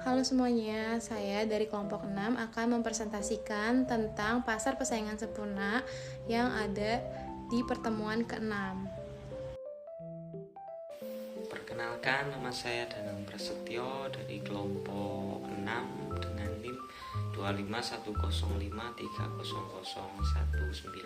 Halo semuanya, saya dari kelompok 6 akan mempresentasikan tentang pasar persaingan sempurna yang ada di pertemuan ke-6. Perkenalkan, nama saya Danang Prasetyo dari kelompok 6 dengan NIM 25105300019.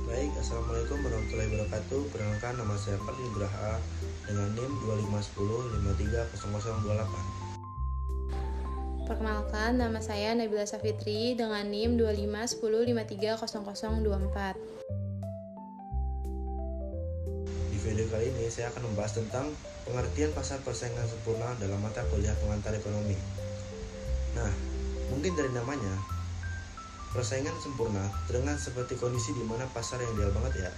Baik, Assalamualaikum warahmatullahi wabarakatuh. Perkenalkan, nama saya Fadli Nugraha dengan NIM 2510530028. Perkenalkan, nama saya Nabila Safitri dengan NIM 2510530024. Di video kali ini saya akan membahas tentang pengertian pasar persaingan sempurna dalam mata kuliah pengantar ekonomi. Nah, mungkin dari namanya, persaingan sempurna terdengar seperti kondisi di mana pasar yang ideal banget ya.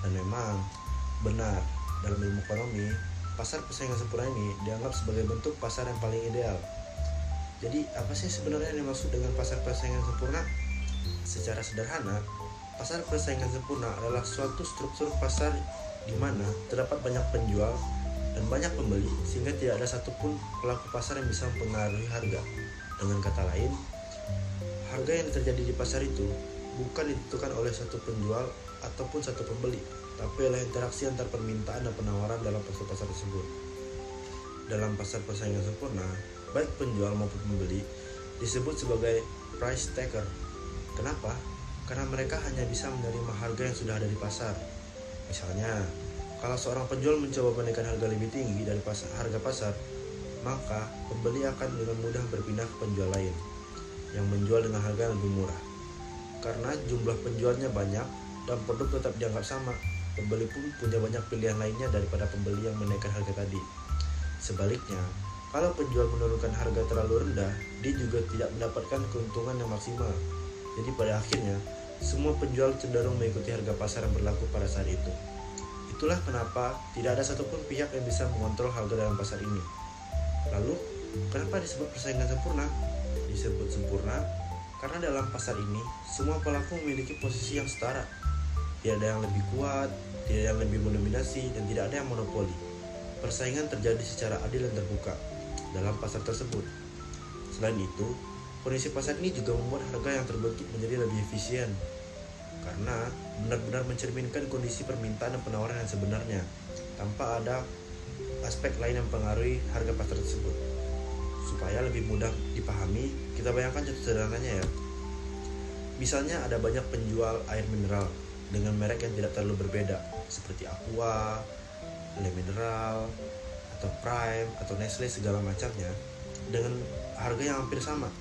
Dan memang benar, dalam ilmu ekonomi, pasar persaingan sempurna ini dianggap sebagai bentuk pasar yang paling ideal. Jadi, apa sih sebenarnya yang dimaksud dengan pasar persaingan sempurna? Secara sederhana, pasar persaingan sempurna adalah suatu struktur pasar di mana terdapat banyak penjual dan banyak pembeli sehingga tidak ada satupun pelaku pasar yang bisa mempengaruhi harga. Dengan kata lain, harga yang terjadi di pasar itu bukan ditentukan oleh satu penjual ataupun satu pembeli, tapi oleh interaksi antar permintaan dan penawaran dalam pasar tersebut. Dalam pasar persaingan sempurna, baik penjual maupun pembeli disebut sebagai price taker. Kenapa? Karena mereka hanya bisa menerima harga yang sudah ada di pasar. Misalnya, kalau seorang penjual mencoba menaikkan harga lebih tinggi dari harga pasar, maka pembeli akan dengan mudah berpindah ke penjual lain yang menjual dengan harga yang lebih murah. Karena jumlah penjualnya banyak dan produk tetap dianggap sama, pembeli pun punya banyak pilihan lainnya daripada pembeli yang menaikkan harga tadi. Sebaliknya, kalau penjual menurunkan harga terlalu rendah, dia juga tidak mendapatkan keuntungan yang maksimal. Jadi pada akhirnya, semua penjual cenderung mengikuti harga pasar yang berlaku pada saat itu. Itulah kenapa tidak ada satupun pihak yang bisa mengontrol harga dalam pasar ini. Lalu, kenapa disebut persaingan sempurna? Disebut sempurna karena dalam pasar ini semua pelaku memiliki posisi yang setara. Tidak ada yang lebih kuat, tidak ada yang lebih mendominasi, dan tidak ada yang monopoli. Persaingan terjadi secara adil dan terbuka dalam pasar tersebut. Selain itu, kondisi pasar ini juga membuat harga yang terbentuk menjadi lebih efisien karena benar-benar mencerminkan kondisi permintaan dan penawaran yang sebenarnya tanpa ada aspek lain yang mempengaruhi harga pasar tersebut. Supaya lebih mudah dipahami, kita bayangkan contoh sederhananya ya. Misalnya ada banyak penjual air mineral dengan merek yang tidak terlalu berbeda seperti Aqua, Le Mineral, atau Prime, atau Nestle segala macamnya dengan harga yang hampir sama.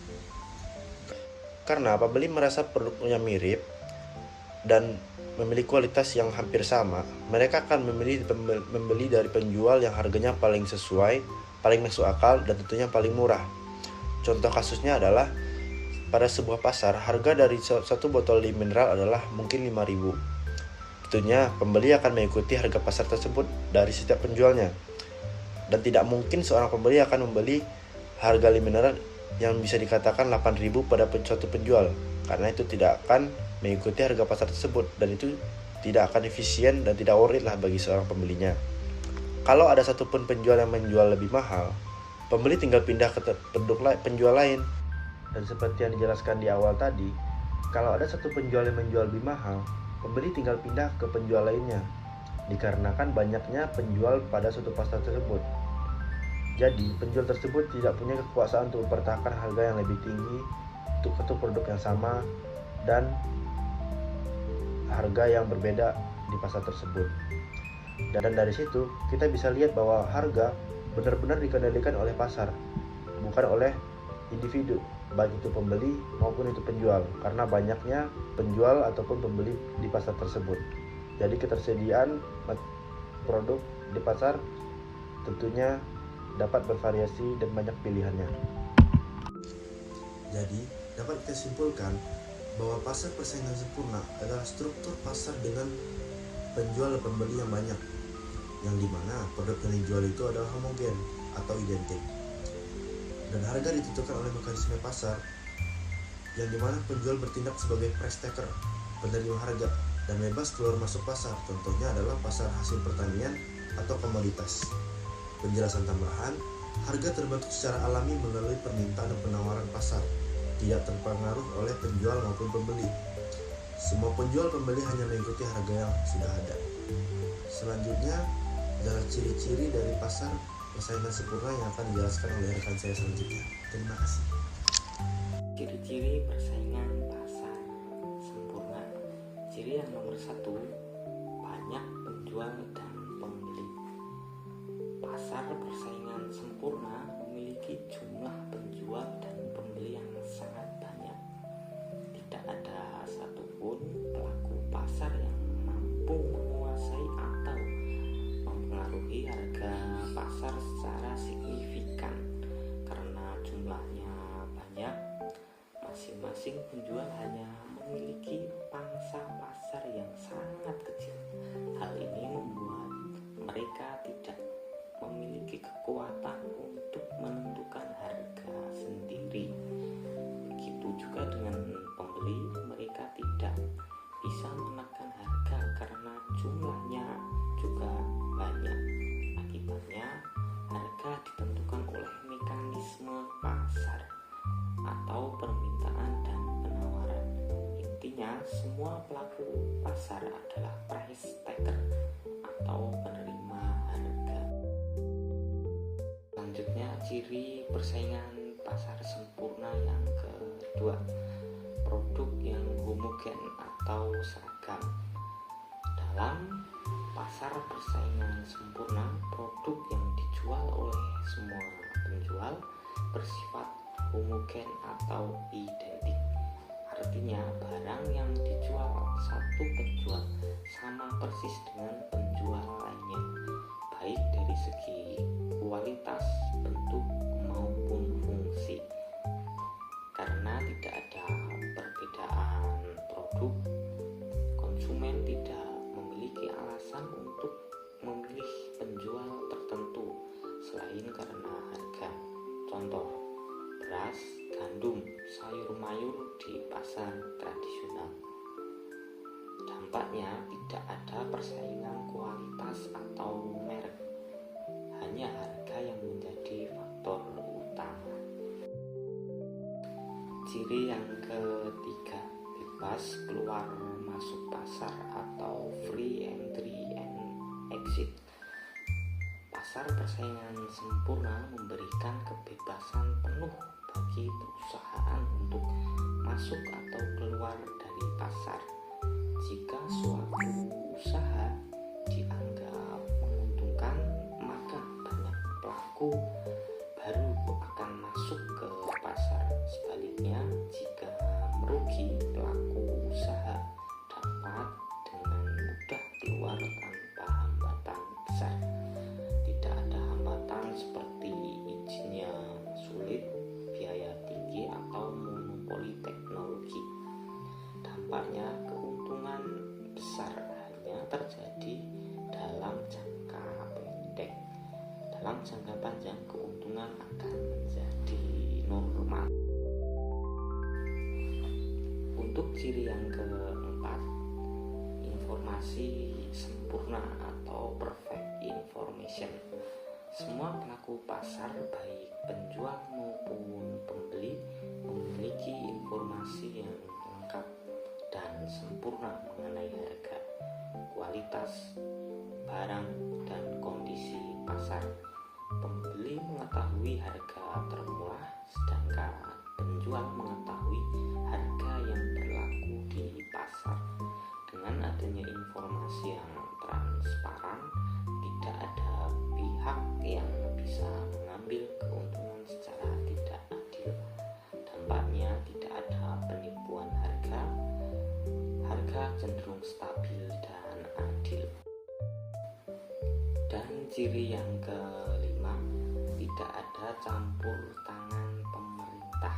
Karena pembeli merasa produknya mirip dan memiliki kualitas yang hampir sama, mereka akan membeli dari penjual yang harganya paling sesuai, paling masuk akal, dan tentunya paling murah. Contoh kasusnya adalah pada sebuah pasar, harga dari satu botol Le Mineral adalah mungkin 5.000. Tentunya pembeli akan mengikuti harga pasar tersebut dari setiap penjualnya. Dan tidak mungkin seorang pembeli akan membeli harga Le Mineral yang bisa dikatakan 8.000 pada suatu penjual, karena itu tidak akan mengikuti harga pasar tersebut dan itu tidak akan efisien dan tidak worth it lah bagi seorang pembelinya. Kalau ada satupun penjual yang menjual lebih mahal, pembeli tinggal pindah ke penjual lain. Dan seperti yang dijelaskan di awal tadi, kalau ada satu penjual yang menjual lebih mahal, pembeli tinggal pindah ke penjual lainnya, dikarenakan banyaknya penjual pada suatu pasar tersebut. Jadi, penjual tersebut tidak punya kekuasaan untuk mempertahankan harga yang lebih tinggi untuk satu produk yang sama dan harga yang berbeda di pasar tersebut. Dan dari situ, kita bisa lihat bahwa harga benar-benar dikendalikan oleh pasar, bukan oleh individu, baik itu pembeli maupun itu penjual, karena banyaknya penjual ataupun pembeli di pasar tersebut. Jadi ketersediaan produk di pasar tentunya dapat bervariasi dan banyak pilihannya. Jadi dapat kita simpulkan bahwa pasar persaingan sempurna adalah struktur pasar dengan penjual dan pembeli yang banyak, yang dimana produk yang dijual itu adalah homogen atau identik. Dan harga ditentukan oleh mekanisme pasar yang dimana penjual bertindak sebagai price taker, penerima harga, dan bebas keluar masuk pasar. Contohnya adalah pasar hasil pertanian atau komoditas. Penjelasan tambahan, Harga terbentuk secara alami melalui permintaan dan penawaran pasar, tidak terpengaruh oleh penjual maupun pembeli. Semua penjual pembeli hanya mengikuti harga yang sudah ada. Selanjutnya adalah ciri-ciri dari pasar persaingan sempurna yang akan dijelaskan oleh rekan saya selanjutnya. Terima kasih. Ciri-ciri persaingan pasar sempurna. Ciri yang nomor 1, banyak penjual dan pembeli. Pasar persaingan sempurna memiliki jumlah penjual dan pembeli yang sangat banyak. Tidak ada satupun pelaku pasar yang mampu menguasai atau mempengaruhi harga pasar secara signifikan. Karena jumlahnya banyak, masing-masing penjual hanya memiliki pangsa pasar yang sangat kecil. Hal ini membuat mereka tidak memiliki kekuatan untuk menentukan harga sendiri. Begitu juga dengan pembeli, mereka tidak bisa menekan harga karena jumlahnya juga banyak. Akibatnya, harga ditentukan oleh mekanisme pasar atau permintaan dan penawaran. Intinya, semua pelaku pasar adalah price taker atau penerima harga. Selanjutnya, ciri persaingan pasar sempurna yang kedua, produk yang homogen atau seragam. Dalam pasar persaingan sempurna, produk yang dijual oleh semua penjual bersifat homogen atau identik. Artinya, barang yang dijual satu penjual sama persis dengan penjual lainnya, baik dari segi kualitas, bentuk, maupun fungsi. Karena tidak ada perbedaan produk, konsumen tidak memiliki alasan untuk memilih penjual tertentu selain karena harga. Contoh, beras, gandum, sayur mayur di pasar tradisional. Dampaknya tidak ada persaingan kualitas atau merek, hanya harga yang menjadi faktor utama. Ciri yang ketiga, bebas keluar masuk pasar atau free entry and exit. Pasar persaingan sempurna memberikan kebebasan penuh bagi perusahaan untuk masuk atau keluar dari pasar. Jika suatu usaha dianggap menguntungkan, maka banyak pelaku baru akan masuk ke pasar. Sebaliknya, jika merugi, pelaku usaha dapat dengan mudah keluar tanpa hambatan besar. Tidak ada hambatan seperti izinnya sulit, biaya tinggi, atau monopoli teknologi. Dampaknya, keuntungan besar hanya terjadi dalam jangka pendek. Dalam jangka panjang, keuntungan akan menjadi normal. Untuk ciri yang keempat, informasi sempurna atau perfect information. Semua pelaku pasar, baik penjual maupun pembeli, memiliki informasi yang lengkap dan sempurna mengenai harga, kualitas barang, dan kondisi pasar. Pembeli mengetahui harga termurah, sedangkan penjual mengetahui harga yang berlaku di pasar. Dengan adanya informasi yang transparan, tidak ada pihak yang bisa mengambil keuntungan secara tidak adil. Dampaknya, tidak ada penipuan harga, harga cenderung stabil dan adil. Dan ciri yang kelima, tidak ada campur tangan pemerintah.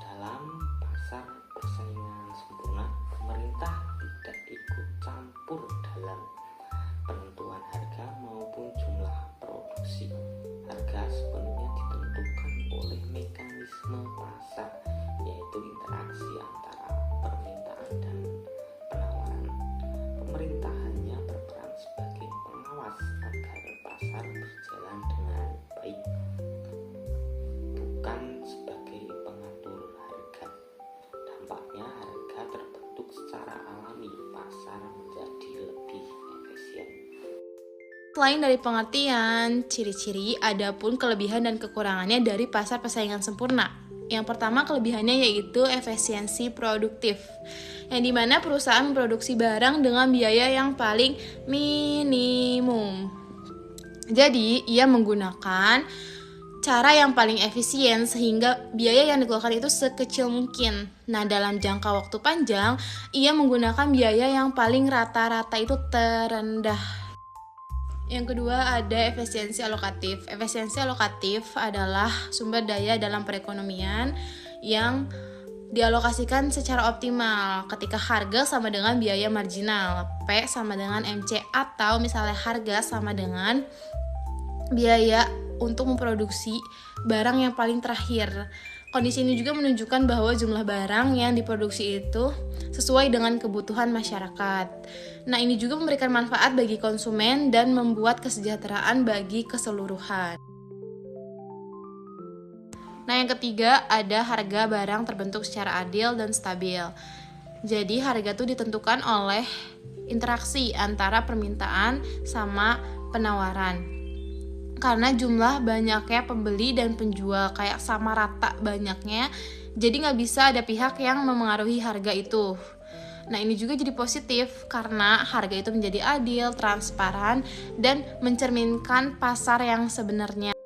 Dalam pasar persaingan sempurna, pemerintah tidak ikut campur dalam penentuan harga maupun jumlah produksi. Harga sepenuhnya ditentukan oleh mekanisme pasar, yaitu interaksi antara permintaan dan penawaran. Pemerintah hanya berperan sebagai pengawas agar pasar berjalan dengan baik. selain dari pengertian, ciri-ciri, ada pun kelebihan dan kekurangannya dari pasar persaingan sempurna. Yang pertama kelebihannya yaitu efisiensi produktif, yang dimana perusahaan memproduksi barang dengan biaya yang paling minimum. Jadi, ia menggunakan cara yang paling efisien sehingga biaya yang dikeluarkan itu sekecil mungkin. Nah, dalam jangka waktu panjang, ia menggunakan biaya yang paling rata-rata itu terendah. Yang kedua ada efisiensi alokatif. Efisiensi alokatif adalah sumber daya dalam perekonomian yang dialokasikan secara optimal ketika harga sama dengan biaya marginal, P sama dengan MC, atau misalnya harga sama dengan biaya untuk memproduksi barang yang paling terakhir. Kondisi ini juga menunjukkan bahwa jumlah barang yang diproduksi itu sesuai dengan kebutuhan masyarakat. Nah, ini juga memberikan manfaat bagi konsumen dan membuat kesejahteraan bagi keseluruhan. Nah, yang ketiga ada harga barang terbentuk secara adil dan stabil. Jadi, harga itu ditentukan oleh interaksi antara permintaan sama penawaran. Karena jumlah banyaknya pembeli dan penjual kayak sama rata banyaknya, jadi nggak bisa ada pihak yang memengaruhi harga itu. Nah, ini juga jadi positif karena harga itu menjadi adil, transparan, dan mencerminkan pasar yang sebenarnya.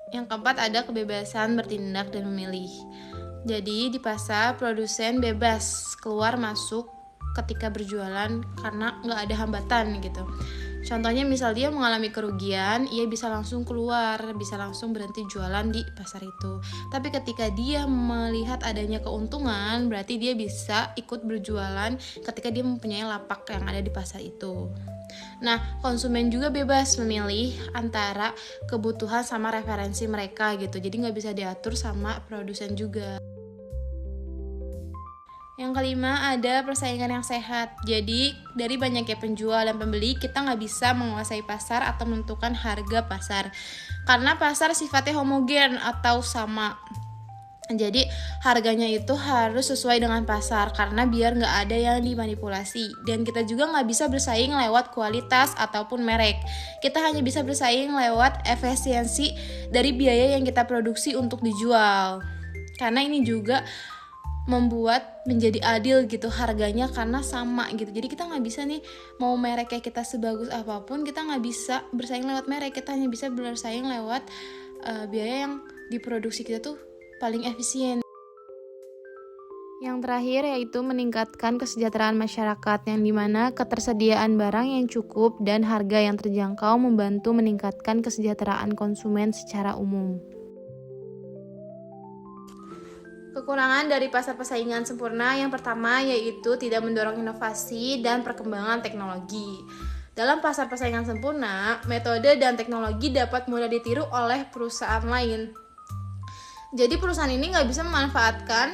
Yang keempat ada kebebasan bertindak dan memilih. Jadi di pasar produsen bebas keluar masuk ketika berjualan karena nggak ada hambatan gitu. Contohnya misal dia mengalami kerugian, ia bisa langsung keluar, bisa langsung berhenti jualan di pasar itu. Tapi ketika dia melihat adanya keuntungan, berarti dia bisa ikut berjualan ketika dia mempunyai lapak yang ada di pasar itu. Nah, konsumen juga bebas memilih antara kebutuhan sama referensi mereka gitu. Jadi nggak bisa diatur sama produsen juga. Yang kelima ada persaingan yang sehat. Jadi dari banyaknya penjual dan pembeli, kita nggak bisa menguasai pasar atau menentukan harga pasar. Karena pasar sifatnya homogen atau sama. Jadi harganya itu harus sesuai dengan pasar karena biar nggak ada yang dimanipulasi. Dan kita juga nggak bisa bersaing lewat kualitas ataupun merek. Kita hanya bisa bersaing lewat efisiensi dari biaya yang kita produksi untuk dijual. Karena ini juga membuat menjadi adil gitu harganya karena sama gitu. Jadi kita nggak bisa nih mau mereknya kita sebagus apapun, kita nggak bisa bersaing lewat merek. Kita hanya bisa bersaing lewat biaya yang diproduksi kita tuh paling efisien. Yang terakhir yaitu meningkatkan kesejahteraan masyarakat, yang dimana ketersediaan barang yang cukup dan harga yang terjangkau membantu meningkatkan kesejahteraan konsumen secara umum. Kekurangan dari pasar persaingan sempurna yang pertama yaitu tidak mendorong inovasi dan perkembangan teknologi. Dalam pasar persaingan sempurna, metode dan teknologi dapat mudah ditiru oleh perusahaan lain. Jadi perusahaan ini nggak bisa memanfaatkan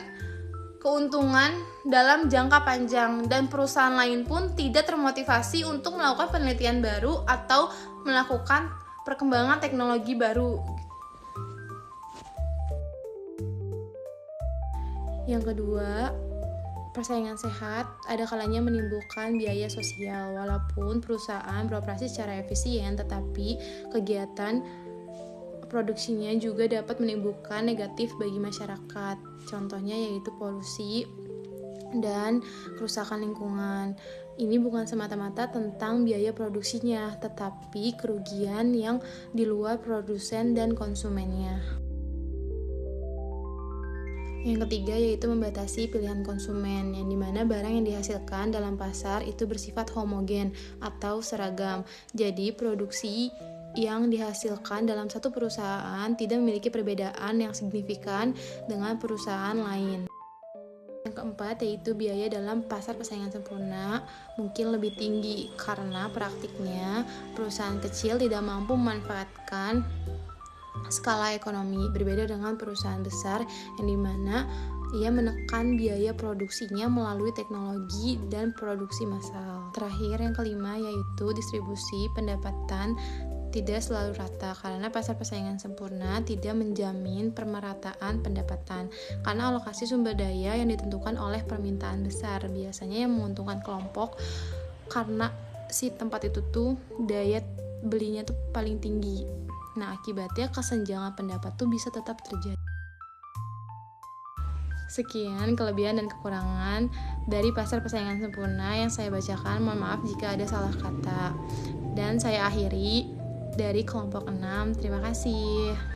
keuntungan dalam jangka panjang dan perusahaan lain pun tidak termotivasi untuk melakukan penelitian baru atau melakukan perkembangan teknologi baru. Yang kedua, persaingan sehat ada kalanya menimbulkan biaya sosial. Walaupun perusahaan beroperasi secara efisien, tetapi kegiatan produksinya juga dapat menimbulkan negatif bagi masyarakat. Contohnya yaitu polusi dan kerusakan lingkungan. Ini bukan semata-mata tentang biaya produksinya, tetapi kerugian yang di luar produsen dan konsumennya. Yang ketiga yaitu membatasi pilihan konsumen, yang dimana barang yang dihasilkan dalam pasar itu bersifat homogen atau seragam. Jadi produksi yang dihasilkan dalam satu perusahaan tidak memiliki perbedaan yang signifikan dengan perusahaan lain. Yang keempat yaitu biaya dalam pasar persaingan sempurna mungkin lebih tinggi karena praktiknya perusahaan kecil tidak mampu memanfaatkan skala ekonomi, berbeda dengan perusahaan besar yang dimana ia menekan biaya produksinya melalui teknologi dan produksi massal. Terakhir yang kelima yaitu distribusi pendapatan tidak selalu rata karena pasar persaingan sempurna tidak menjamin pemerataan pendapatan karena alokasi sumber daya yang ditentukan oleh permintaan besar biasanya yang menguntungkan kelompok karena si tempat itu tuh daya belinya tuh paling tinggi. Nah, akibatnya kesenjangan pendapat tuh bisa tetap terjadi. Sekian kelebihan dan kekurangan dari pasar persaingan sempurna yang saya bacakan. Mohon maaf jika ada salah kata. Dan saya akhiri dari kelompok 6. Terima kasih.